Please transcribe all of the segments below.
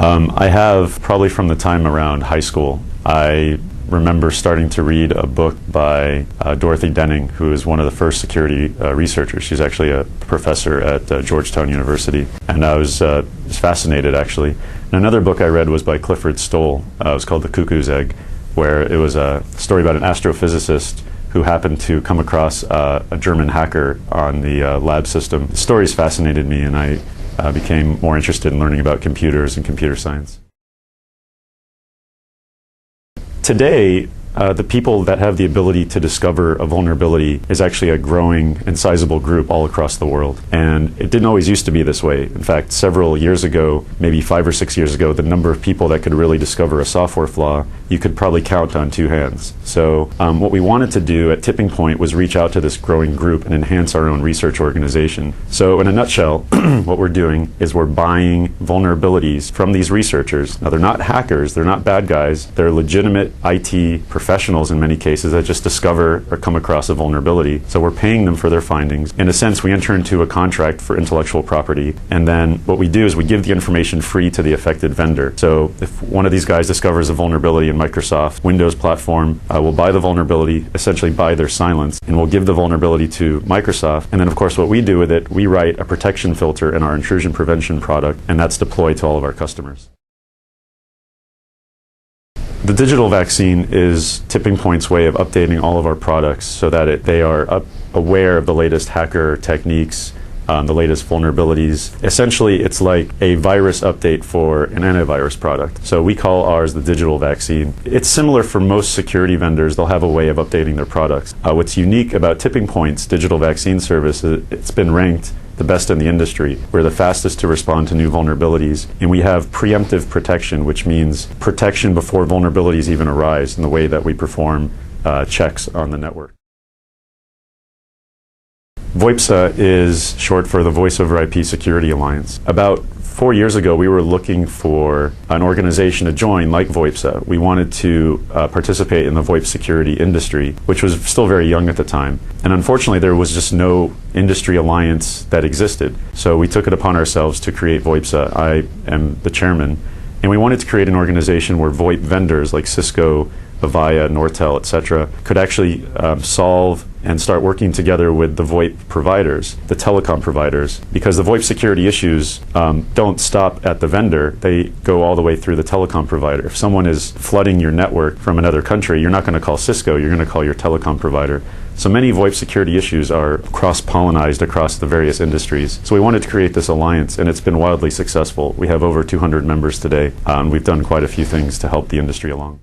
I have probably from the time around high school. I remember starting to read a book by Dorothy Denning, who is one of the first security researchers. She's actually a professor at Georgetown University, and I was fascinated, actually. And another book I read was by Clifford Stoll. It was called The Cuckoo's Egg, where it was a story about an astrophysicist who happened to come across a German hacker on the lab system. The stories fascinated me, and I became more interested in learning about computers and computer science. Today, the people that have the ability to discover a vulnerability is actually a growing and sizable group all across the world. And it didn't always used to be this way. In fact, several years ago, maybe 5 or 6 years ago, the number of people that could really discover a software flaw, you could probably count on 2 hands. So what we wanted to do at TippingPoint was reach out to this growing group and enhance our own research organization. So in a nutshell, what we're doing is we're buying vulnerabilities from these researchers. Now, they're not hackers, they're not bad guys, they're legitimate IT professionals in many cases that just discover or come across a vulnerability. So we're paying them for their findings. In a sense, we enter into a contract for intellectual property, and then what we do is we give the information free to the affected vendor. So if one of these guys discovers a vulnerability in Microsoft Windows platform, we'll buy the vulnerability, essentially buy their silence, and we'll give the vulnerability to Microsoft. And then of course what we do with it, we write a protection filter in our intrusion prevention product, and that's deployed to all of our customers. The digital vaccine is TippingPoint's way of updating all of our products so that they are aware of the latest hacker techniques, the latest vulnerabilities. Essentially, it's like a virus update for an antivirus product. So we call ours the digital vaccine. It's similar for most security vendors. They'll have a way of updating their products. What's unique about TippingPoint's digital vaccine service is it's been ranked the best in the industry. We're the fastest to respond to new vulnerabilities, and we have preemptive protection, which means protection before vulnerabilities even arise in the way that we perform checks on the network. VoIPSA is short for the Voice over IP Security Alliance. About 4 years ago, we were looking for an organization to join like VoIPSA. We wanted to participate in the VoIP security industry, which was still very young at the time. And unfortunately, there was just no industry alliance that existed. So we took it upon ourselves to create VoIPSA. I am the chairman. And we wanted to create an organization where VoIP vendors like Cisco, Avaya, Nortel, etc., could actually solve and start working together with the VoIP providers, the telecom providers, because the VoIP security issues don't stop at the vendor. They go all the way through the telecom provider. If someone is flooding your network from another country, you're not going to call Cisco, you're going to call your telecom provider. So many VoIP security issues are cross-pollinized across the various industries. So we wanted to create this alliance, and it's been wildly successful. We have over 200 members today. We've done quite a few things to help the industry along.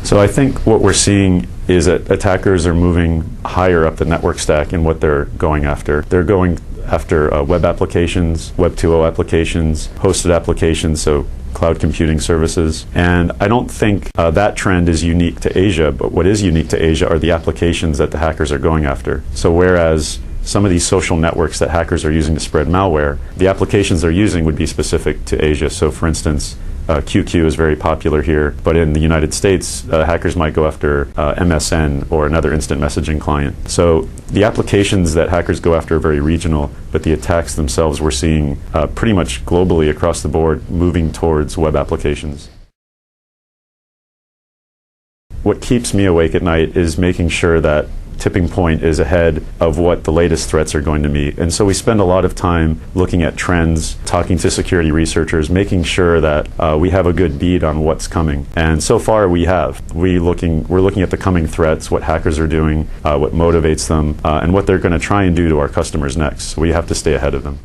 So I think what we're seeing is that attackers are moving higher up the network stack in what they're going after. They're going after web applications, Web 2.0 applications, hosted applications, so cloud computing services. And I don't think that trend is unique to Asia, but what is unique to Asia are the applications that the hackers are going after. So whereas some of these social networks that hackers are using to spread malware, the applications they're using would be specific to Asia. So for instance, QQ is very popular here, but in the United States, hackers might go after MSN or another instant messaging client. So the applications that hackers go after are very regional, but the attacks themselves we're seeing pretty much globally across the board moving towards web applications. What keeps me awake at night is making sure that TippingPoint is ahead of what the latest threats are going to be. And so we spend a lot of time looking at trends, talking to security researchers, making sure that we have a good bead on what's coming. And so far we have. We're looking at the coming threats, what hackers are doing, what motivates them, and what they're going to try and do to our customers next. So we have to stay ahead of them.